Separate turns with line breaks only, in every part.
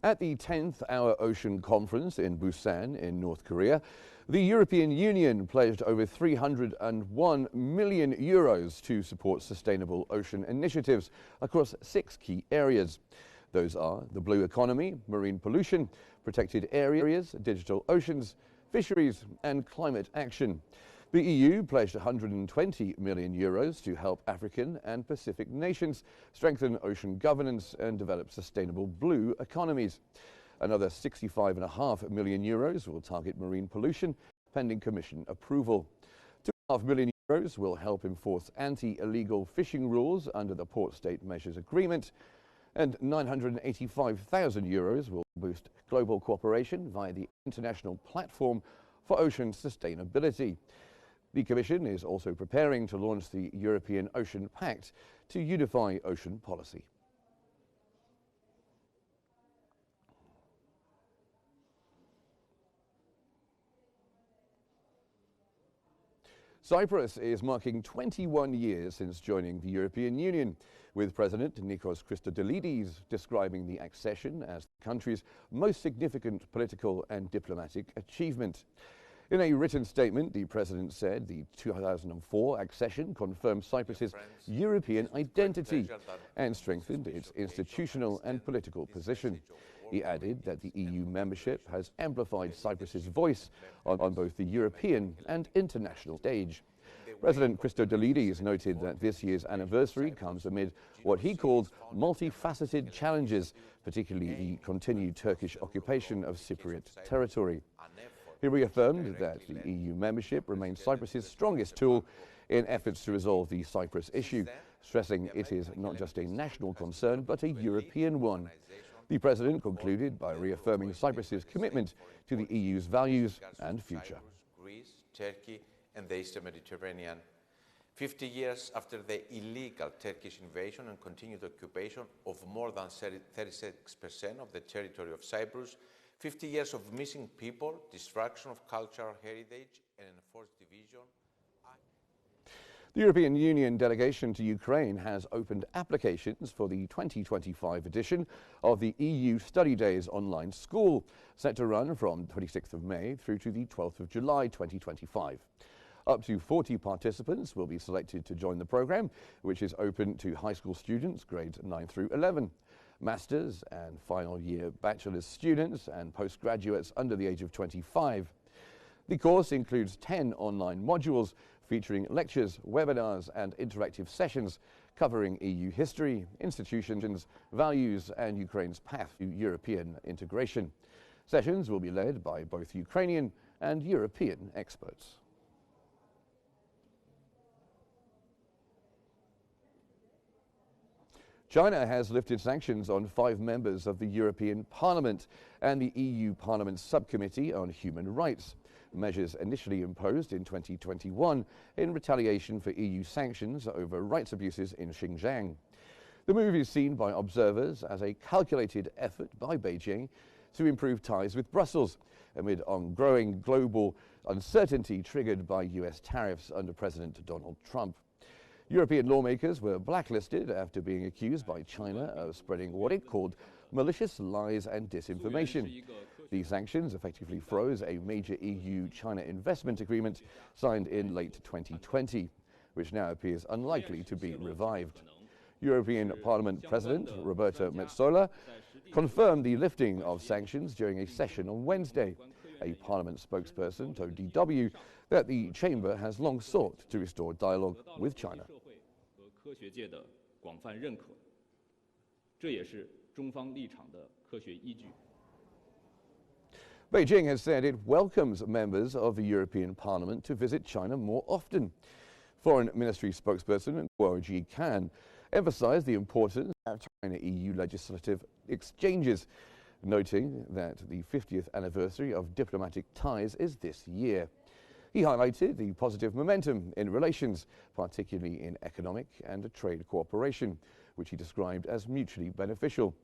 At the 10th Hour Ocean Conference in Busan in North Korea, the European Union pledged over €301 million to support sustainable ocean initiatives across 6 key areas. Those are the blue economy, marine pollution, protected areas, digital oceans, fisheries and climate action. The EU pledged €120 million to help African and Pacific nations strengthen ocean governance and develop sustainable blue economies. Another €65.5 million will target marine pollution, pending Commission approval. €2.5 million will help enforce anti-illegal fishing rules under the Port State Measures Agreement, and €985,000 will boost global cooperation via the International Platform for Ocean Sustainability. The Commission is also preparing to launch the European Ocean Pact to unify ocean policy. Cyprus is marking 21 years since joining the European Union, with President Nikos Christodoulides describing the accession as the country's most significant political and diplomatic achievement. In a written statement, the President said the 2004 accession confirmed Cyprus's European identity and strengthened its institutional and political position. He added that the EU membership has amplified Cyprus's voice on both the European and international stage. President Christodoulides noted that this year's anniversary comes amid what he called multifaceted challenges, particularly the continued Turkish occupation of Cypriot territory. He reaffirmed that the EU membership remains Cyprus's strongest tool in efforts to resolve the Cyprus issue, stressing it is not just a national concern but a European one. The President concluded by reaffirming Cyprus's commitment to the EU's values and future.
Greece, Turkey and the Eastern Mediterranean. 50 years after the illegal Turkish invasion and continued occupation of more than 36% of the territory of Cyprus, 50 years of missing people, destruction of cultural heritage and enforced division.
The European Union delegation to Ukraine has opened applications for the 2025 edition of the EU Study Days online school, set to run from 26th of May through to the 12th of July 2025. Up to 40 participants will be selected to join the programme, which is open to high school students grades 9 through 11. Master's and final year bachelor's students and postgraduates under the age of 25. The course includes 10 online modules featuring lectures, webinars and interactive sessions covering EU history, institutions, values and Ukraine's path to European integration. Sessions will be led by both Ukrainian and European experts. China has lifted sanctions on 5 members of the European Parliament and the EU Parliament's Subcommittee on Human Rights, measures initially imposed in 2021 in retaliation for EU sanctions over rights abuses in Xinjiang. The move is seen by observers as a calculated effort by Beijing to improve ties with Brussels amid ongoing global uncertainty triggered by US tariffs under President Donald Trump. European lawmakers were blacklisted after being accused by China of spreading what it called malicious lies and disinformation. These sanctions effectively froze a major EU-China investment agreement signed in late 2020, which now appears unlikely to be revived. European Parliament President Roberta Metsola confirmed the lifting of sanctions during a session on Wednesday. A Parliament spokesperson told DW that the chamber has long sought to restore dialogue with China. Beijing has said it welcomes members of the European Parliament to visit China more often. Foreign Ministry spokesperson Guo Jikan emphasized the importance of China-EU legislative exchanges, noting that the 50th anniversary of diplomatic ties is this year. He highlighted the positive momentum in relations, particularly in economic and trade cooperation, which he described as mutually beneficial.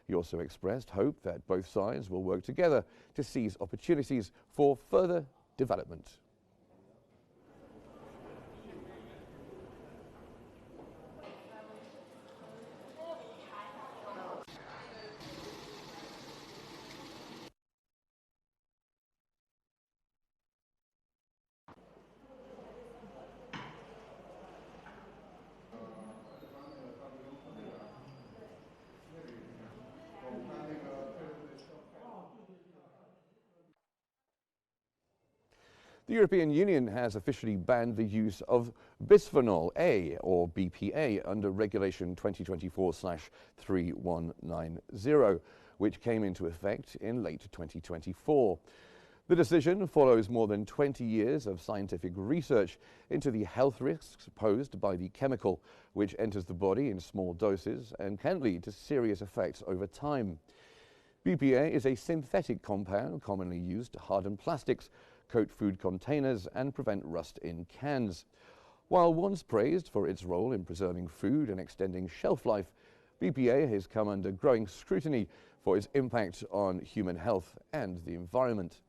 He also expressed hope that both sides will work together to seize opportunities for further development. The European Union has officially banned the use of bisphenol A, or BPA, under Regulation 2024/3190, which came into effect in late 2024. The decision follows more than 20 years of scientific research into the health risks posed by the chemical, which enters the body in small doses and can lead to serious effects over time. BPA is a synthetic compound commonly used to harden plastics, coat food containers, and prevent rust in cans. While once praised for its role in preserving food and extending shelf life, BPA has come under growing scrutiny for its impact on human health and the environment.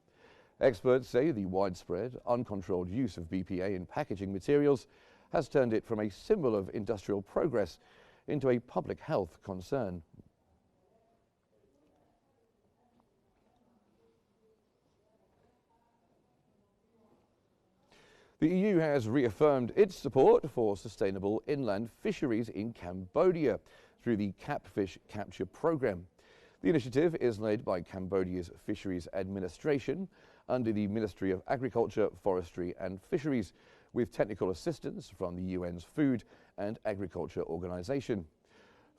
Experts say the widespread, uncontrolled use of BPA in packaging materials has turned it from a symbol of industrial progress into a public health concern. The EU has reaffirmed its support for sustainable inland fisheries in Cambodia through the Catfish Capture Programme. The initiative is led by Cambodia's Fisheries Administration under the Ministry of Agriculture, Forestry and Fisheries, with technical assistance from the UN's Food and Agriculture Organization.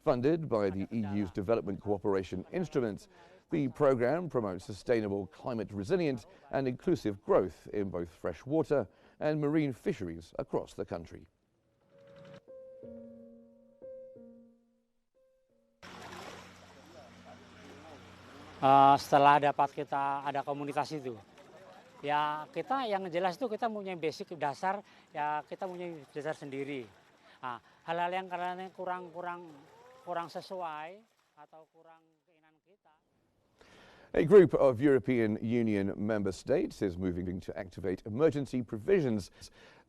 Funded by the EU's Development Cooperation Instruments, the programme promotes sustainable, climate resilient and inclusive growth in both freshwater and marine fisheries across the country.
Setelah ada komunitas itu, ya kita yang jelas itu kita punya basic dasar, ya kita punya dasar sendiri. Nah, hal-hal yang karena kurang sesuai atau kurang keinginan kita.
A group of European Union member states is moving to activate emergency provisions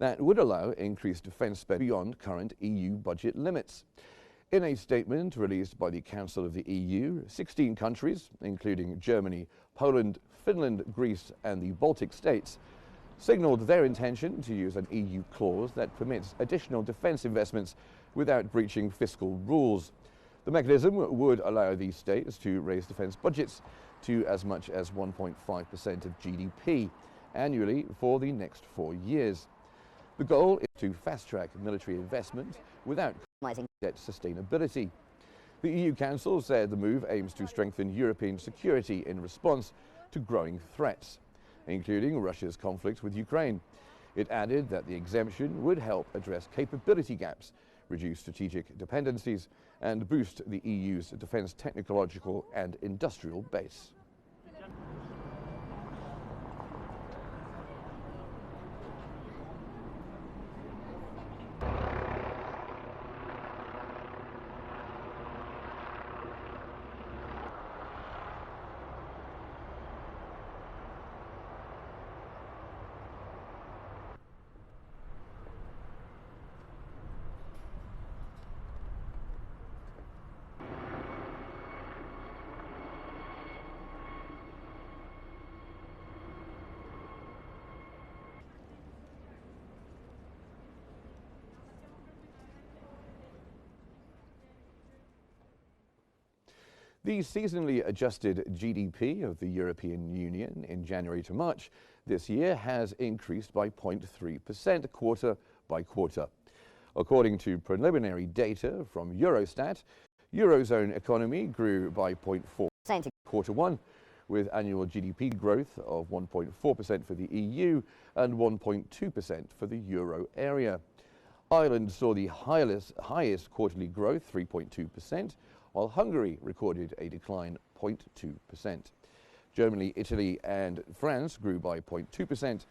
that would allow increased defence spending beyond current EU budget limits. In a statement released by the Council of the EU, 16 countries, including Germany, Poland, Finland, Greece and the Baltic states, signalled their intention to use an EU clause that permits additional defence investments without breaching fiscal rules. The mechanism would allow these states to raise defence budgets to as much as 1.5% of GDP annually for the next 4 years. The goal is to fast-track military investment without compromising debt sustainability. The EU Council said the move aims to strengthen European security in response to growing threats, including Russia's conflict with Ukraine. It added that the exemption would help address capability gaps, reduce strategic dependencies, and boost the EU's defence technological and industrial base. The seasonally adjusted GDP of the European Union in January to March this year has increased by 0.3% quarter by quarter. According to preliminary data from Eurostat, Eurozone economy grew by 0.4% quarter one, with annual GDP growth of 1.4% for the EU and 1.2% for the Euro area. Ireland saw the highest quarterly growth, 3.2%, while Hungary recorded a decline 0.2%. Germany, Italy and France grew by 0.2%,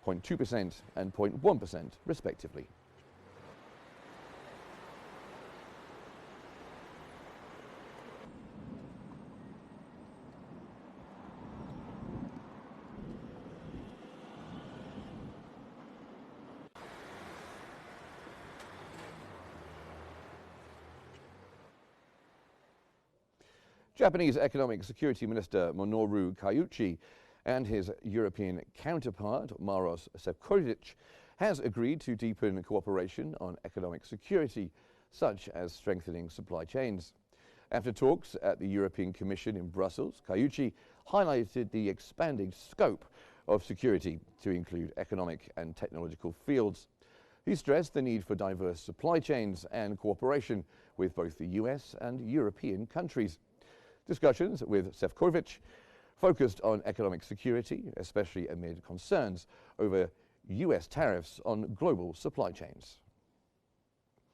0.2% and 0.1% respectively. Japanese Economic Security Minister Minoru Kaiuchi and his European counterpart Maros Sefcovic has agreed to deepen cooperation on economic security, such as strengthening supply chains. After talks at the European Commission in Brussels, Kaiuchi highlighted the expanding scope of security to include economic and technological fields. He stressed the need for diverse supply chains and cooperation with both the US and European countries. Discussions with Šefčovič focused on economic security, especially amid concerns over US tariffs on global supply chains.